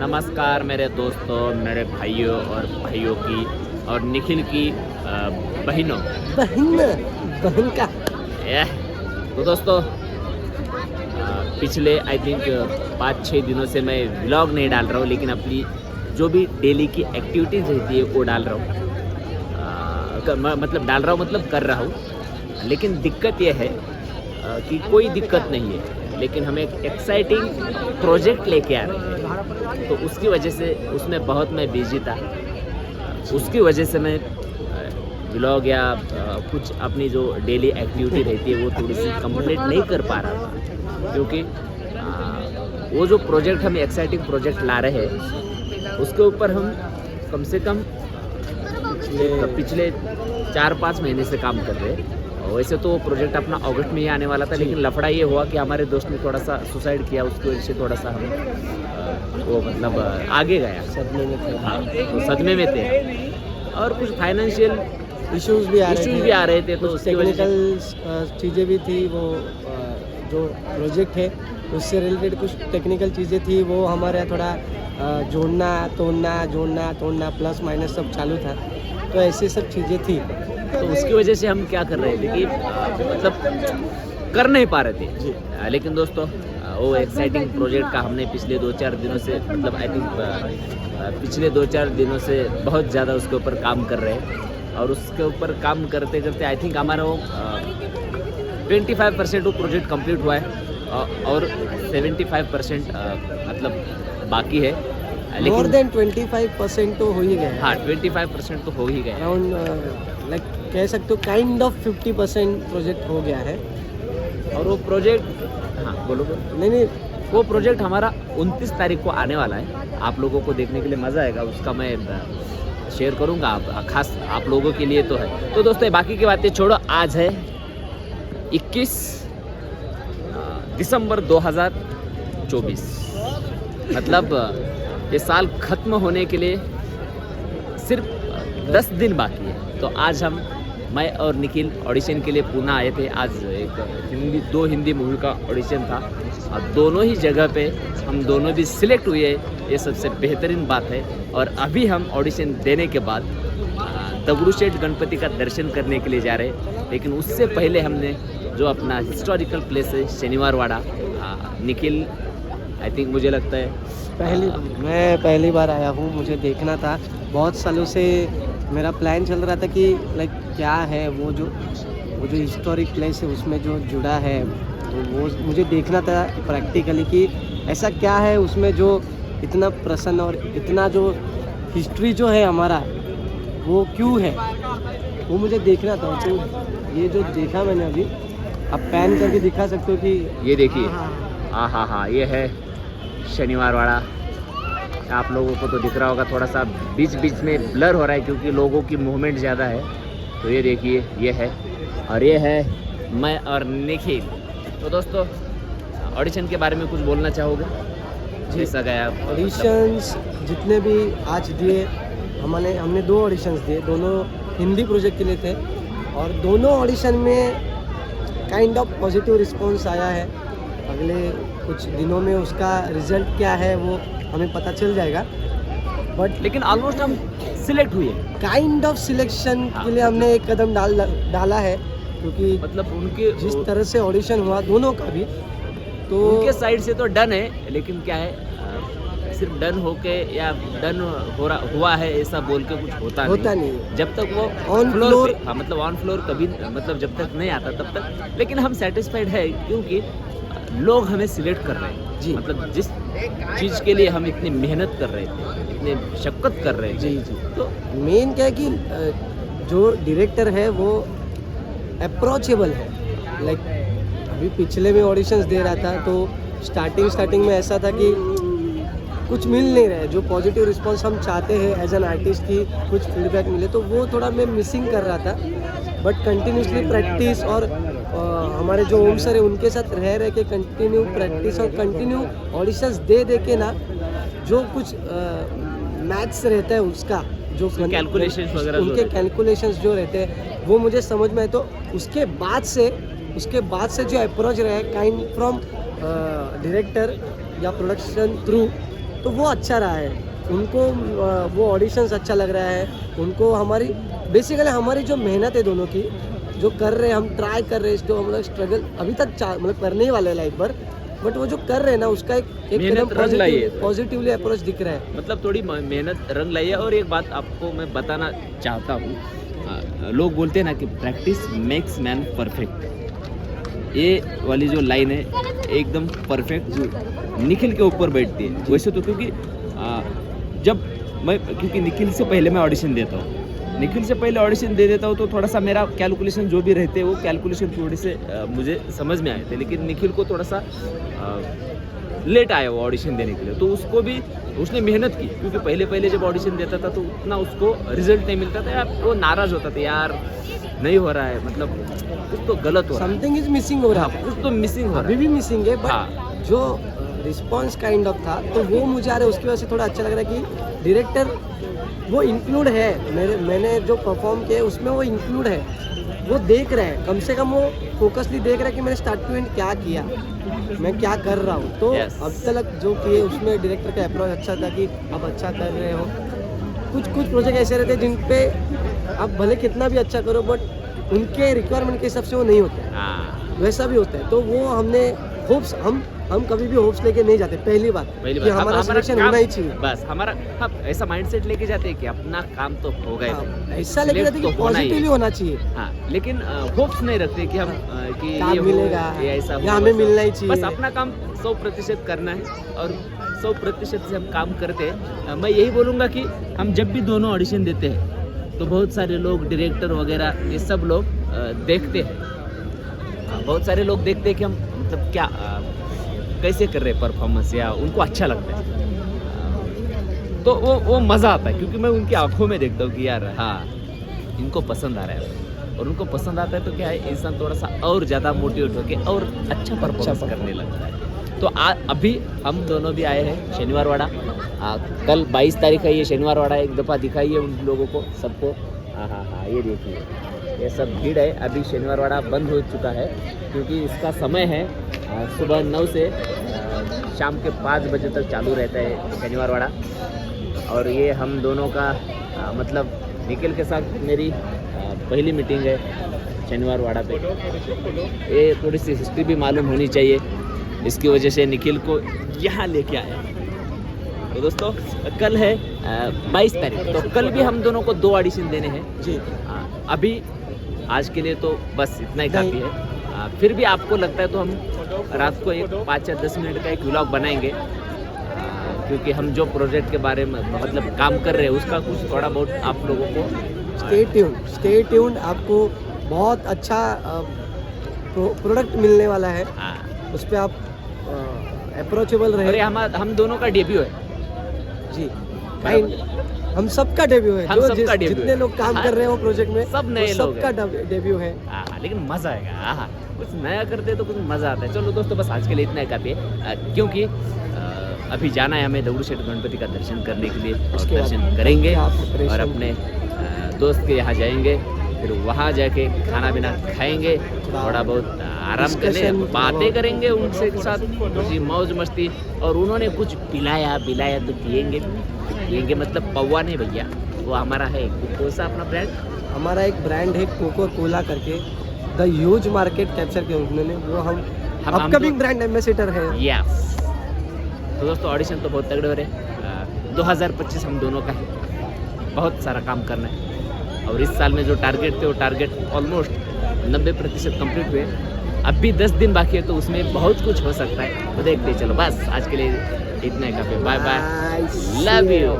नमस्कार मेरे दोस्तों, मेरे भाइयों और भाइयों की और निखिल की बहनों। बहन का तो दोस्तों, पिछले आई थिंक 5-6 दिनों से मैं व्लॉग नहीं डाल रहा हूँ, लेकिन अपनी जो भी डेली की एक्टिविटीज़ रहती है वो डाल रहा हूँ। मतलब कर रहा हूँ। लेकिन दिक्कत यह है कि कोई दिक्कत नहीं है, लेकिन हम एक एक्साइटिंग प्रोजेक्ट लेके आ रहे हैं, तो उसकी वजह से उसमें बहुत मैं बिजी था। उसकी वजह से मैं व्लॉग या कुछ अपनी जो डेली एक्टिविटी रहती है वो थोड़ी सी कंप्लीट नहीं कर पा रहा था, क्योंकि वो जो प्रोजेक्ट हम एक्साइटिंग प्रोजेक्ट ला रहे हैं उसके ऊपर हम कम से कम पिछले 4-5 महीने से काम कर रहे हैं। वैसे तो प्रोजेक्ट अपना अगस्त में ही आने वाला था, लेकिन लफड़ा ये हुआ कि हमारे दोस्त ने थोड़ा सा सुसाइड किया, उसकी वजह से थोड़ा सा हम वो मतलब आगे गया, सदमे में थे। हाँ, तो सदमे में थे और कुछ फाइनेंशियल इश्यूज भी आ रहे थे, तो उसकी वजह से टेक्निकल चीज़ें भी थी। वो जो प्रोजेक्ट है उससे रिलेटेड कुछ टेक्निकल चीज़ें थी, वो हमारे यहाँ थोड़ा जोड़ना तोड़ना प्लस माइनस सब चालू था, तो ऐसे सब चीज़ें थी। तो उसकी वजह से हम क्या कर रहे थे कि मतलब कर नहीं पा रहे थे। लेकिन दोस्तों, वो एक्साइटिंग प्रोजेक्ट का हमने पिछले 2-4 दिनों से मतलब आई थिंक पिछले 2-4 दिनों से बहुत ज़्यादा उसके ऊपर काम कर रहे हैं, और उसके ऊपर काम करते करते आई थिंक हमारा वो 25% वो प्रोजेक्ट कंप्लीट हुआ है और 75% मतलब बाकी है। मोर देन 25% तो हो ही गया है। हाँ, 25% तो हो ही गया। अराउंड लाइक कह सकते हो काइंड ऑफ 50% प्रोजेक्ट हो गया है। और वो प्रोजेक्ट, हाँ बोलो। नहीं, वो प्रोजेक्ट हमारा 29 तारीख को आने वाला है। आप लोगों को देखने के लिए मज़ा आएगा, उसका मैं शेयर करूँगा, आप खास आप लोगों के लिए तो है। तो दोस्तों, बाकी की बातें छोड़ो, आज है 21 दिसंबर 2024। मतलब ये साल ख़त्म होने के लिए सिर्फ 10 दिन बाकी है। तो आज मैं और निखिल ऑडिशन के लिए पुणे आए थे। आज एक 2 हिंदी मूवी का ऑडिशन था, और दोनों ही जगह पे हम दोनों भी सिलेक्ट हुए, ये सबसे बेहतरीन बात है। और अभी हम ऑडिशन देने के बाद दगड़ूशेठ गणपति का दर्शन करने के लिए जा रहे हैं। लेकिन उससे पहले हमने जो अपना हिस्टोरिकल प्लेस है शनिवारवाड़ा, निखिल आई थिंक मुझे लगता है मैं पहली बार आया हूँ, मुझे देखना था। बहुत सालों से मेरा प्लान चल रहा था कि लाइक क्या है वो जो हिस्टोरिक प्लेस है उसमें जो जुड़ा है, तो वो मुझे देखना था प्रैक्टिकली कि ऐसा क्या है उसमें जो इतना प्रसन्न और इतना जो हिस्ट्री जो है हमारा वो क्यों है, वो मुझे देखना था। तो ये जो देखा मैंने अभी, आप पैन करके दिखा सकते हो कि ये देखिए, हाँ, ये है शनिवारवाड़ा। आप लोगों को तो दिख रहा होगा, थोड़ा सा बीच बीच में ब्लर हो रहा है क्योंकि लोगों की मूवमेंट ज़्यादा है। तो ये देखिए, ये है, और ये है मैं और निखिल। तो दोस्तों, ऑडिशन के बारे में कुछ बोलना चाहोगे? जैसा गया ऑडिशंस जितने भी आज दिए, हमने 2 ऑडिशंस दिए, दोनों हिंदी प्रोजेक्ट के लिए थे, और दोनों ऑडिशन में काइंड ऑफ पॉजिटिव रिस्पॉन्स आया है। अगले कुछ दिनों में उसका रिजल्ट क्या है वो हमें पता चल जाएगा, बट लेकिन ऑलमोस्ट हम सिलेक्ट हुए। काइंड ऑफ सिलेक्शन के लिए हमने एक कदम डाला है, क्योंकि मतलब उनके जिस तरह से ऑडिशन हुआ दोनों का भी, तो उनके साइड से तो डन है, लेकिन क्या है, सिर्फ डन होके या डन हुआ है ऐसा बोल के कुछ होता नहीं। जब तक वो ऑन फ्लोर, मतलब ऑन फ्लोर कभी मतलब जब तक नहीं आता तब तक। लेकिन हम सेटिस्फाइड है क्योंकि लोग हमें सिलेक्ट कर रहे हैं जी। मतलब जिस चीज़ के लिए हम इतनी मेहनत कर रहे थे, इतने शक्कत कर रहे थे जी। तो मेन क्या है कि जो डायरेक्टर है वो अप्रोचेबल है। लाइक अभी पिछले में ऑडिशंस दे रहा था, तो स्टार्टिंग में ऐसा था कि कुछ मिल नहीं रहा है, जो पॉजिटिव रिस्पांस हम चाहते हैं एज एन आर्टिस्ट की कुछ फीडबैक मिले, तो वो थोड़ा मैं मिसिंग कर रहा था। बट कंटिन्यूसली प्रैक्टिस और हमारे जो ओम सर है उनके साथ रह के कंटिन्यू प्रैक्टिस और कंटिन्यू ऑडिशंस दे के ना, जो कुछ मैथ्स रहता है उसका जो कैलकुलेशंस वगैरह उनके कैलकुलेशंस जो रहते हैं वो मुझे समझ में आए। तो उसके बाद से जो अप्रोच रहा है काइंड फ्रॉम डायरेक्टर या प्रोडक्शन थ्रू, तो वो अच्छा रहा है उनको। वो ऑडिशंस अच्छा लग रहा है उनको। हमारी बेसिकली हमारी जो मेहनत है दोनों की जो कर रहे हैं, हम ट्राई कर रहे हैं, जो हम लोग स्ट्रगल अभी तक मतलब करने ही वाले लाइफ भर, बट वो जो कर रहे हैं ना उसका एक मेहनत रंग लाई है। पॉजिटिवली अप्रोच दिख रहा है। मतलब थोड़ी मेहनत रंग लाई है। और एक बात आपको मैं बताना चाहता हूँ, लोग बोलते हैं ना कि प्रैक्टिस मेक्स मैन परफेक्ट। ये वाली जो लाइन है एकदम परफेक्ट निखिल के ऊपर बैठती है। वैसे तो क्योंकि क्योंकि निखिल से पहले मैं ऑडिशन देता हूँ, निखिल से पहले ऑडिशन दे देता हूँ तो थोड़ा सा मेरा कैलकुलेशन जो भी रहते हैं वो कैलकुलेशन थोड़ी से मुझे समझ में आए थे। लेकिन निखिल को थोड़ा सा लेट आया वो ऑडिशन देने के लिए, तो उसको भी उसने मेहनत की, क्योंकि पहले जब ऑडिशन देता था तो उतना उसको रिजल्ट नहीं मिलता था, यार वो नाराज़ होता था, यार नहीं हो रहा है, मतलब कुछ तो गलत हो रहा है, समथिंग इज मिसिंग हो रहा है, कुछ तो मिसिंग हो रहा अभी है। भी मिसिंग है। बट हाँ। जो रिस्पॉन्स काइंड ऑफ था तो वो मुझे आ रहा है, उसकी वजह से थोड़ा अच्छा लग रहा है कि डायरेक्टर वो इंक्लूड है मैंने जो परफॉर्म किया है उसमें वो इंक्लूड है, वो देख रहे हैं, कम से कम वो फोकसली देख रहे हैं कि मैंने स्टार्ट टू एंड क्या किया, मैं क्या कर रहा हूँ। तो Yes. अब तक जो किए उसमें डायरेक्टर का अप्रोच अच्छा था कि आप अच्छा कर रहे हो। कुछ प्रोजेक्ट ऐसे रहते हैं जिन पे आप भले कितना भी अच्छा करो बट उनके रिक्वायरमेंट के हिसाब से वो नहीं होते, हाँ, वैसा भी होता है। तो वो हमने होप्स हम कभी भी होप्स लेके नहीं जाते, पहली बात पहली कि बात हमारा सिलेक्शन काम- होना ही चाहिए। बस हमारा हम ऐसा माइंडसेट लेके जाते हैं कि अपना काम तो होगा ही, हाँ, ऐसा लेके जाते Select कि तो होना ही है। पॉजिटिवली होना चाहिए। हाँ, लेकिन होप्स नहीं रखते कि हम कि काम ये हो, मिलेगा, ये ऐसा हो, या हमें वैसा हो। मिलना ही चाहिए। बस अपना काम 100% करना है और 100% से हम काम करते हैं। मैं यही बोलूँगा कि हम जब भी दोनों ऑडिशन देते हैं तो बहुत सारे लोग डायरेक्टर वगैरह ये सब लोग देखते हैं, बहुत सारे लोग देखते हैं कि हम मतलब क्या कैसे कर रहे हैं परफॉर्मेंस, या उनको अच्छा लगता है, तो वो मज़ा आता है, क्योंकि मैं उनकी आंखों में देखता हूँ कि यार हाँ इनको पसंद आ रहा है, और उनको पसंद आता है तो क्या है, इंसान थोड़ा सा और ज़्यादा मोटिवेट होकर और अच्छा परफॉर्मेंस करने लगता है। तो अभी हम दोनों भी आए हैं शनिवार वाड़ा। कल 22 तारीख है, ये शनिवार वाड़ा एक दफ़ा दिखाइए उन लोगों को सबको। हाँ, ये देखिए ये सब भीड़ है। अभी शनिवार वाड़ा बंद हो चुका है क्योंकि इसका समय है सुबह 9 से शाम के 5 बजे तक चालू रहता है शनिवार वाड़ा। और ये हम दोनों का मतलब निखिल के साथ मेरी पहली मीटिंग है शनिवार वाड़ा पे। ये थोड़ी सी हिस्ट्री भी मालूम होनी चाहिए, इसकी वजह से निखिल को यहाँ लेके आया। तो दोस्तों कल है 22 तारीख, तो कल भी हम दोनों को 2 ऑडिशन देने हैं जी। अभी आज के लिए तो बस इतना ही काफ़ी है। फिर भी आपको लगता है तो हम रात को एक 5 या 10 मिनट का एक व्लॉग बनाएंगे, क्योंकि हम जो प्रोजेक्ट के बारे में मतलब काम कर रहे हैं उसका कुछ थोड़ा बहुत आप लोगों को स्टे ट्यून्ड, आपको बहुत अच्छा प्रोडक्ट मिलने वाला है, उस पर आप अप्रोचेबल अरे रहे। हम दोनों का डेब्यू है जी, हम सबका डेब्यू है, हम जो सबका डेब्यू जितने है। लोग काम कर रहे हैं वो प्रोजेक्ट में सब नए वो लोग हैं। सबका डेब्यू है। लेकिन मज़ा आएगा। कुछ नया करते तो कुछ मज़ा आता है। चलो दोस्तों बस आज के लिए इतना ही काफ़ी है, क्योंकि अभी जाना है हमें दगड़ू शेठ गणपति का दर्शन करने के लिए, और उसके बाद दर्शन करेंगे आप preparation- और अपने दोस्त के यहाँ जाएंगे, फिर वहाँ जाके खाना पीना खाएंगे, थोड़ा बहुत आराम करने Discussion, बातें करेंगे उनसे के साथ, कुछ मौज मस्ती। और उन्होंने कुछ पिलाया तो पिएंगे मतलब पौवा नहीं भैया, वो हमारा है कौन सा अपना ब्रांड, हमारा एक ब्रांड है कोको कोला करके, द ह्यूज मार्केट कैप्चर किया उन्होंने, वो हम अपकमिंग ब्रांड एम्बेसडर है। यस। तो दोस्तों ऑडिशन तो बहुत तगड़े हो रहे। 2025 हम दोनों का है, बहुत सारा काम करना है, और इस साल में जो टारगेट थे वो टारगेट ऑलमोस्ट 90% कंप्लीट हुए। अब भी 10 दिन बाकी है, तो उसमें बहुत कुछ हो सकता है, तो देखते चलो। बस आज के लिए इतना ही काफ़ी। Bye bye, love you.